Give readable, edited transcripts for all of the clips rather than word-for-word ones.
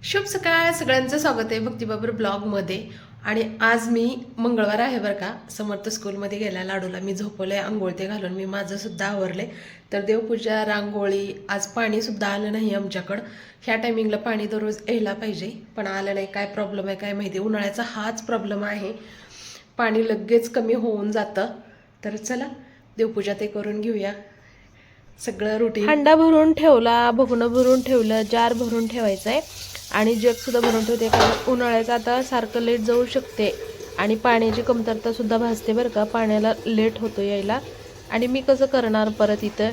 शुभ सकाळ सगळ्यांचं स्वागत आहे भक्तिबाबर ब्लॉगमध्ये. आणि आज मी मंगळवार आहे बरं का. समर्थ स्कूलमध्ये गेला लाडूला मी झोपवलंय, आंघोळ ते घालून मी माझं सुद्धा आवरले. तर देवपूजा, रांगोळी, आज पाणीसुद्धा आलं नाही आमच्याकडं. ह्या टायमिंगला पाणी दररोज यायला पाहिजे, पण आलं नाही. काय प्रॉब्लेम आहे काय माहिती, उन्हाळ्याचा हाच प्रॉब्लेम आहे, पाणी लगेच कमी होऊन जातं. तर चला देवपूजा ते करून घेऊया. सगळं रुटीन हंडा भरून ठेवला, भगुनं भरून ठेवलं, जार भरून ठेवायचं आहे आणि जगसुद्धा भरून ठेवते. कारण उन्हाळ्याचं आता सारखं लेट जाऊ शकते आणि पाण्याची कमतरतासुद्धा भासते बरं का. पाण्याला लेट होतो यायला आणि मी कसं करणार परत इथं,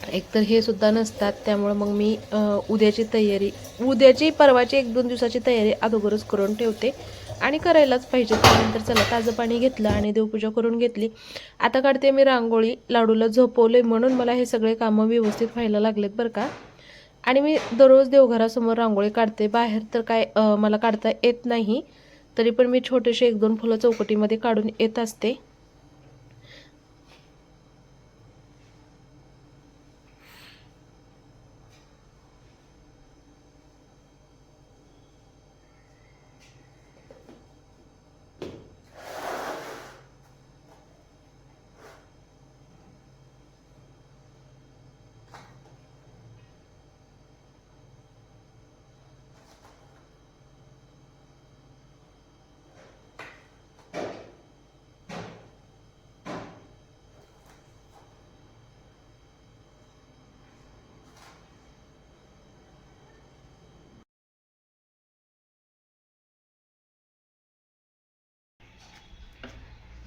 एकतर हे सुद्धा नसतात. त्यामुळं मग मी उद्याची परवाची 1-2 दिवसाची तयारी अगोदरच करून ठेवते आणि करायलाच पाहिजे. त्यानंतर चला ताजं पाणी घेतलं आणि देवपूजा करून घेतली. आता काढते मी रांगोळी. लाडूला झोपवले म्हणून मला हे सगळे कामं व्यवस्थित व्हायला लागलेत बरं का. आणि मी दररोज देवघरासमोर रांगोळी काढते. बाहेर तर काय मला काढता येत नाही, तरी पण मी छोटेसे 1-2 फुलं चौकटीमध्ये काढून येत असते.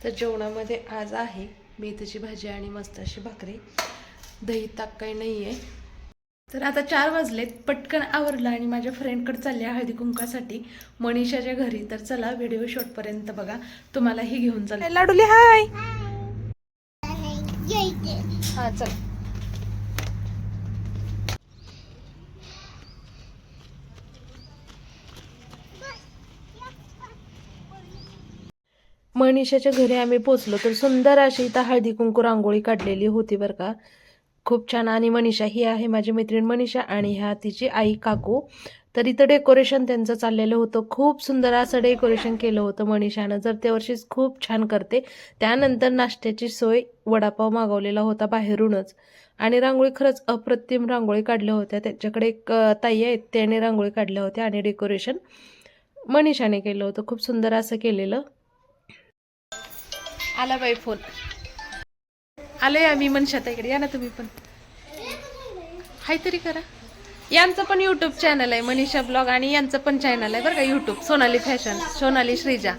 तर जेवणामध्ये आज आहे मेथीची भाजी आणि मस्त अशी भाकरी. दही ताक काही नाही आहे. तर आता 4 वाजलेत, पटकन आवरलं आणि माझ्या फ्रेंडकडे चालले हळदी कुंकासाठी मनीषाच्या घरी. तर चला व्हिडिओ शेवटपर्यंत बघा, तुम्हालाही घेऊन चालले. लाडूली हाय. हा चल. मनीषाच्या घरी आम्ही पोचलो तर सुंदर अशी इथं हळदी कुंकू रांगोळी काढलेली होती बरं का. खूप छान. आणि मनीषा ही आहे माझी मैत्रीण मनीषा आणि ह्या तिची आई काकू. तर इथं डेकोरेशन त्यांचं चाललेलं होतं. खूप सुंदर असं डेकोरेशन केलं होतं मनीषानं. जर त्या वर्षीच खूप छान करते. त्यानंतर नाश्त्याची सोय, वडापाव मागवलेला होता बाहेरूनच. आणि रांगोळी खरंच अप्रतिम रांगोळी काढल्या होत्या. त्याच्याकडे एक ताई आहेत, त्याने रांगोळी काढल्या होत्या आणि डेकोरेशन मनीषाने केलं होतं. खूप सुंदर असं केलेलं. आला बाई फोन. आलोय आम्ही मनीषा इकडे, या ना तुम्ही पण. हाय तरी करा. यांचं पण यूट्यूब चॅनल आहे मनीषा ब्लॉग आणि यांचं पण चॅनल आहे बरं का यूट्यूब, सोनाली फॅशन, सोनाली श्रीजा.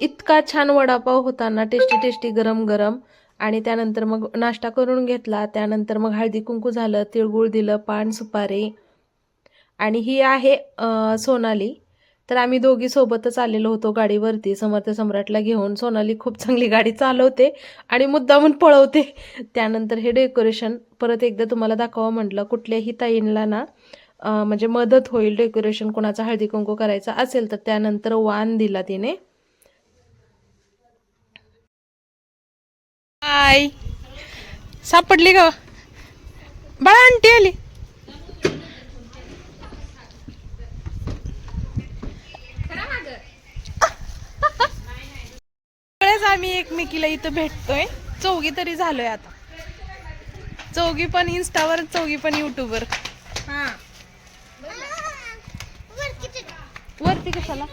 इतका छान वडापाव होता ना, टेस्टी टेस्टी गरम गरम. आणि त्यानंतर मग नाश्ता करून घेतला. त्यानंतर मग हळदी कुंकू झालं, तिळगुळ दिलं, पान सुपारी. आणि ही आहे सोनाली. तर आम्ही दोघी सोबतच आलेलो होतो गाडीवरती समर्थ सम्राटला घेऊन. सोनाली खूप चांगली गाडी चालवते आणि मुद्दामून पळवते. त्यानंतर हे डेकोरेशन परत एकदा तुम्हाला दाखवा म्हटलं. कुठल्याही ताईंना ना म्हणजे मदत होईल, डेकोरेशन कोणाचा हळदी कुंकू करायचा असेल तर. त्यानंतर वाण दिला तिने. हाय, सापडली का बाळा? आंटी आली. आम्ही एकमेकीला इथं भेटतोय. चौघी तरी झालोय आता. चौघी पण इन्स्टावर, चौघी पण युट्यूबवर. वरती कशाला?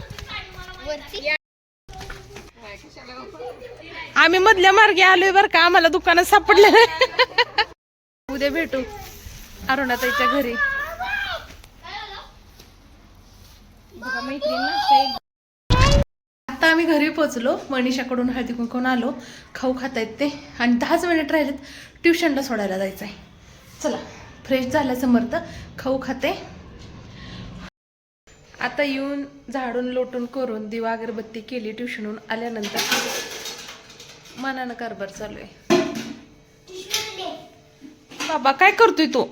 आम्ही मधल्या मार्गे आलोय बर का, आम्हाला दुकानात सापडले नाही. उद्या भेटू अरुणाताईच्या घरी. आता आम्ही घरी पोचलो, मनीषाकडून हळदी कुंकून आलो. खाऊ खाता येत ते आणि 10च मिनिट राहिलेत ट्युशनला सोडायला जायचं आहे. चला फ्रेश झालं समर्थ, खाऊ खाते. आता येऊन झाडून लोटून करून दिवा अगरबत्ती केली. ट्युशनहून आल्यानंतर मनानं कारभार चालू आहे. बाबा काय करतोय तू?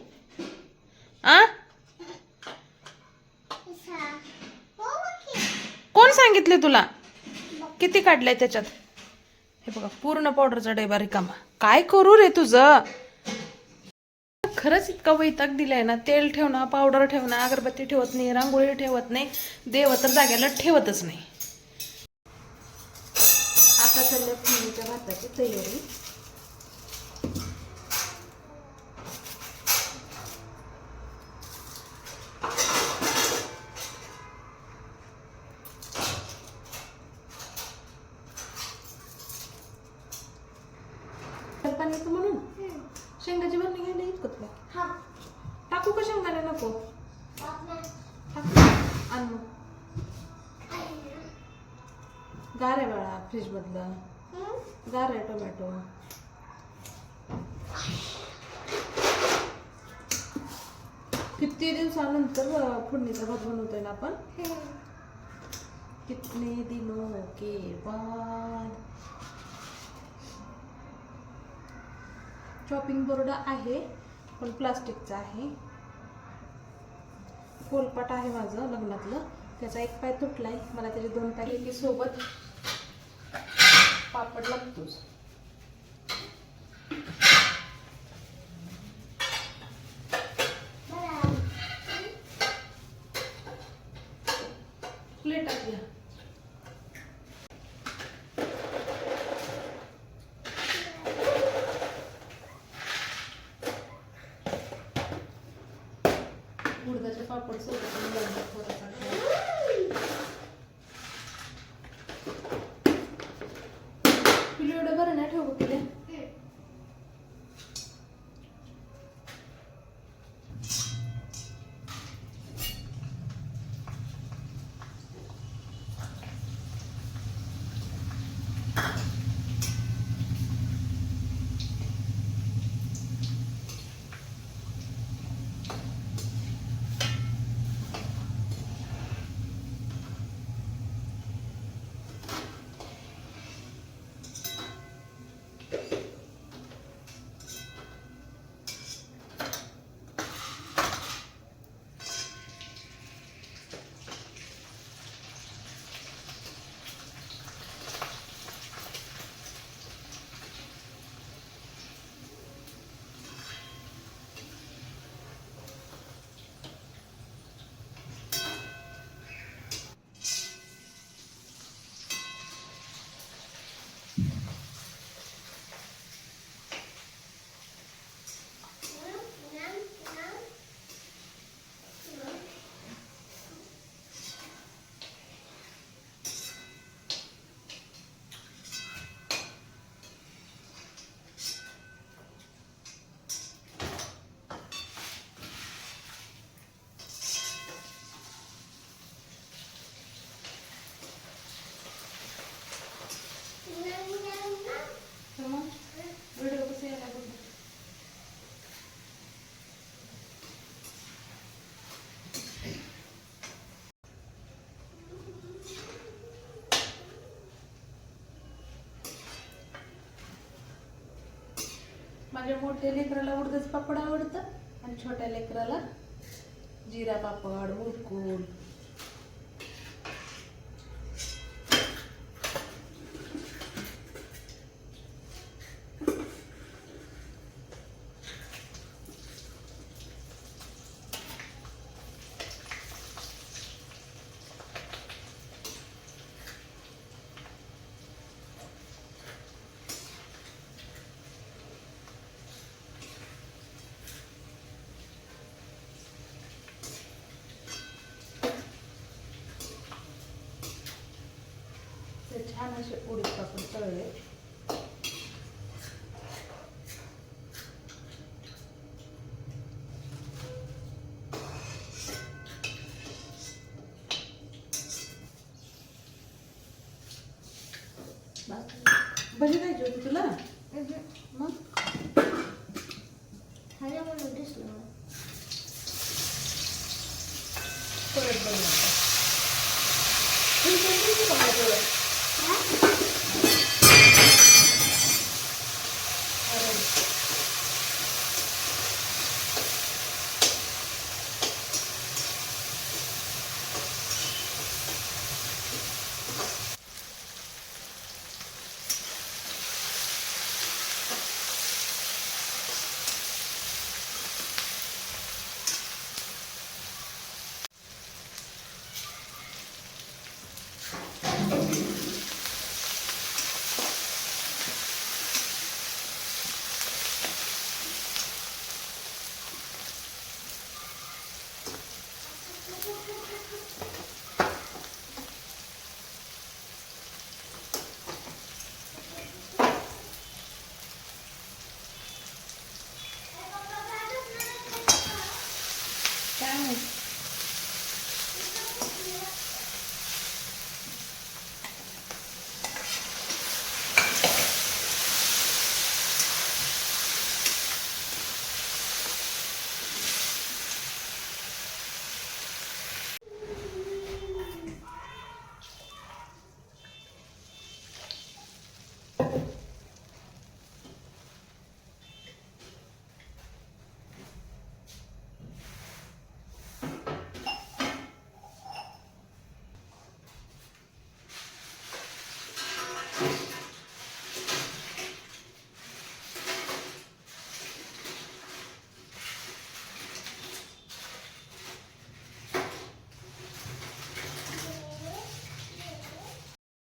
कोण सांगितले तुला? किती काढलाय त्याच्यात? हे बघा पूर्ण पावडरचा डबा रिकामा. काय करू रे तुझं? खरंच इतका वैताग दिलाय ना. तेल ठेवणं, पावडर ठेवणं, अगरबत्ती ठेवत नाही, रांगोळी ठेवत नाही, देव तर जाग्याला ठेवतच नाही. आता चालल्या फोडणीच्या भाताची तयारी. पाणी येतं म्हणून शेंगाची भरणी घ्यायला येत का तुला? टाकू का शेंगाने? नको आण मग. गार आहे बाळा, फ्रीज मधलं गार आहे टोमॅटो. किती दिवसानंतर फोडणीचा भात बनवतोय ना आपण. कितने दिनों के बाद. चॉपिंग बोर्ड आहे पण प्लास्टिकचा आहे. पोलपाट आहे माझं लग्नातलं, त्याचा एक पाय तुटलाय. मला त्याचे 2 पाय की सोबत पापड लागतोच. प्लेट घ्या. उडदाचे पापड सोबत पिलू एवढं बरं नाही ठेवू केले. माझ्या मोठ्या लेकराला उडदाचं पापड आवडतं आणि छोट्या लेकराला जिरा पापड, मुरकूल. छान असे उडीद पापड तळले. भजी खायची होती तुला? मग परत बनवतो. काय माहित.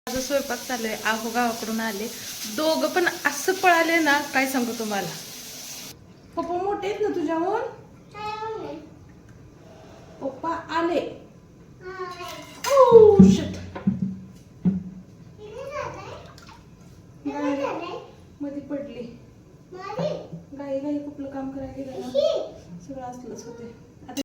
माझा स्वयंपाक चालू आहे. आहो गावाकडून आले दोघं पण असं पळाले ना काय सांगू तुम्हाला. पप्पा मोठे आहेत ना तुझ्याहून. पप्पा आले. Oh shit. मध्ये पडली. गाई गाई कुठलं काम करायला गेलं ना सगळं असलंच होते.